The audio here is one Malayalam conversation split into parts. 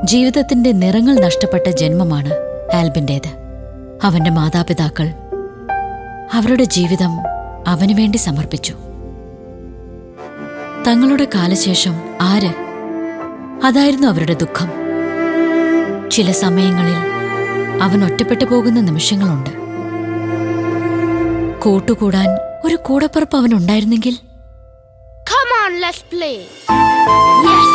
ജീവിതത്തിന്റെ നിറങ്ങൾ നഷ്ടപ്പെട്ട ജന്മമാണ് ആൽബിൻ്റേത്. അവന്റെ മാതാപിതാക്കൾ അവരുടെ ജീവിതം അവനു വേണ്ടി സമർപ്പിച്ചു. തങ്ങളുടെ കാലശേഷം ആര്? അതായിരുന്നു അവരുടെ ദുഃഖം. ചില സമയങ്ങളിൽ അവൻ ഒറ്റപ്പെട്ടു പോകുന്ന നിമിഷങ്ങളുണ്ട്. കൂട്ടുകൂടാൻ ഒരു കൂടപ്പുറപ്പ് അവനുണ്ടായിരുന്നെങ്കിൽ. Come on, let's play. Yes.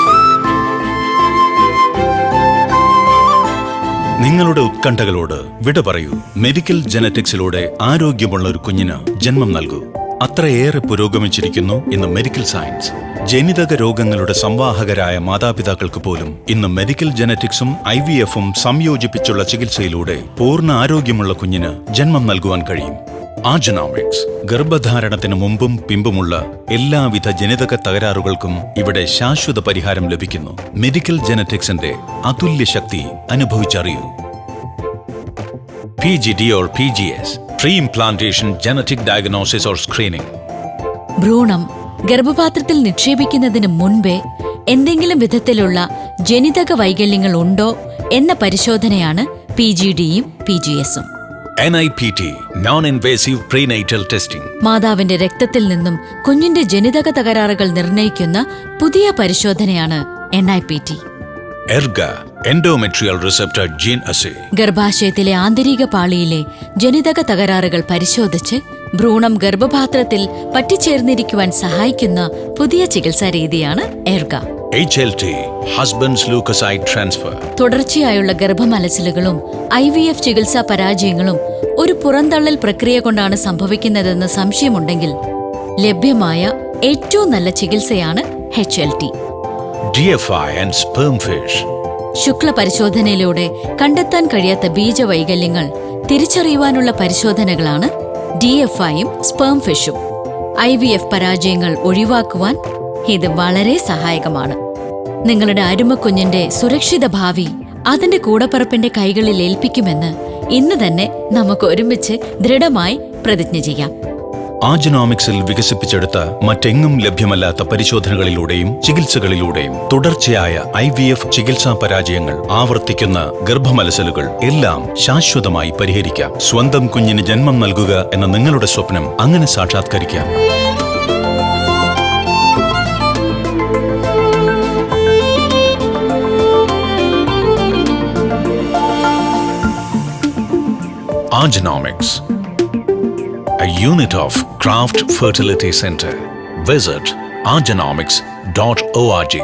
നിങ്ങളുടെ ഉത്കണ്ഠകളോട് വിട പറയൂ. മെഡിക്കൽ ജനറ്റിക്സിലൂടെ ആരോഗ്യമുള്ള ഒരു കുഞ്ഞിന് ജന്മം നൽകൂ. അത്രയേറെ പുരോഗമിച്ചിരിക്കുന്നു ഇന്ന് മെഡിക്കൽ സയൻസ്. ജനിതക രോഗങ്ങളുടെ സംവാഹകരായ മാതാപിതാക്കൾക്ക് പോലും ഇന്ന് മെഡിക്കൽ ജനറ്റിക്സും IVF-ഉം സംയോജിപ്പിച്ചുള്ള ചികിത്സയിലൂടെ പൂർണ്ണ ആരോഗ്യമുള്ള കുഞ്ഞിന് ജന്മം നൽകുവാൻ കഴിയും. ആജനോമിക്സ്. ഗർഭധാരണത്തിന് മുമ്പും പിമ്പുമുള്ള എല്ലാവിധ ജനിതക തകരാറുകൾക്കും ഇവിടെ ശാശ്വത പരിഹാരം ലഭിക്കുന്നു. മെഡിക്കൽ ജനറ്റിക്സിന്റെ അതുല്യ ശക്തി അനുഭവിച്ചറിയൂ. PGD or PGS, pre-implantation genetic diagnosis or screening. ഭ്രൂണം ഗർഭപാത്രത്തിൽ നിക്ഷേപിക്കുന്നതിന് മുൻപേ എന്തെങ്കിലും വിധത്തിലുള്ള ജനിതക വൈകല്യങ്ങൾ ഉണ്ടോ എന്ന പരിശോധനയാണ് PGD-യും PGS-ഉം. NIPT, non-invasive prenatal testing. മാതാവിന്റെ രക്തത്തിൽ നിന്നും കുഞ്ഞിന്റെ ജനിതക തകരാറുകൾ നിർണ്ണയിക്കുന്ന പുതിയ പരിശോധനയാണ് NIPT. ERGA, endometrial receptor gene assay. ഗർഭാശയത്തിലെ ആന്തരിക പാളിയിലെ ജനിതക തകരാറുകൾ പരിശോധിച്ച് ഭ്രൂണം ഗർഭപാത്രത്തിൽ പറ്റിച്ചേർന്നിരിക്കുവാൻ സഹായിക്കുന്ന പുതിയ ചികിത്സാ രീതിയാണ് ERGA. HLT, husband's leukocyte transfer. തുടർച്ചയായുള്ള ഗർഭമലച്ചിലുകളും IVF ചികിത്സാ പരാജയങ്ങളും ഒരു പുറന്തള്ളൽ പ്രക്രിയ കൊണ്ടാണ് സംഭവിക്കുന്നതെന്ന് സംശയമുണ്ടെങ്കിൽ ലഭ്യമായ ഏറ്റവും നല്ല ചികിത്സയാണ് HLT. DFI and sperm fish. Shukla പരിശോധനയിലൂടെ കണ്ടെത്താൻ കഴിയാത്ത ബീജവൈകല്യങ്ങൾ തിരിച്ചറിയുവാനുള്ള പരിശോധനകളാണ് DFI-യും സ്പേം ഫിഷും. IVF പരാജയങ്ങൾ ഒഴിവാക്കുവാൻ ഇത് വളരെ സഹായകമാണ്. നിങ്ങളുടെ അരുമക്കുഞ്ഞിന്റെ സുരക്ഷിത ഭാവി അതിന്റെ കൂടപ്പറപ്പിന്റെ കൈകളിൽ ഏൽപ്പിക്കുമെന്ന് ഇന്ന് തന്നെ നമുക്ക് ഒരുമിച്ച് ദൃഢമായി പ്രതിജ്ഞ ചെയ്യാം. ആജനോമിക്സിൽ വികസിപ്പിച്ചെടുത്ത മറ്റെങ്ങും ലഭ്യമല്ലാത്ത പരിശോധനകളിലൂടെയും ചികിത്സകളിലൂടെയും തുടർച്ചയായ IVF ചികിത്സാ പരാജയങ്ങൾ, ആവർത്തിക്കുന്ന ഗർഭമലസലുകൾ എല്ലാം ശാശ്വതമായി പരിഹരിക്കാം. സ്വന്തം കുഞ്ഞിന് ജന്മം നൽകുക എന്ന നിങ്ങളുടെ സ്വപ്നം അങ്ങനെ സാക്ഷാത്കരിക്കാം. Agenomics, a unit of Craft Fertility Center. Visit agenomics.org.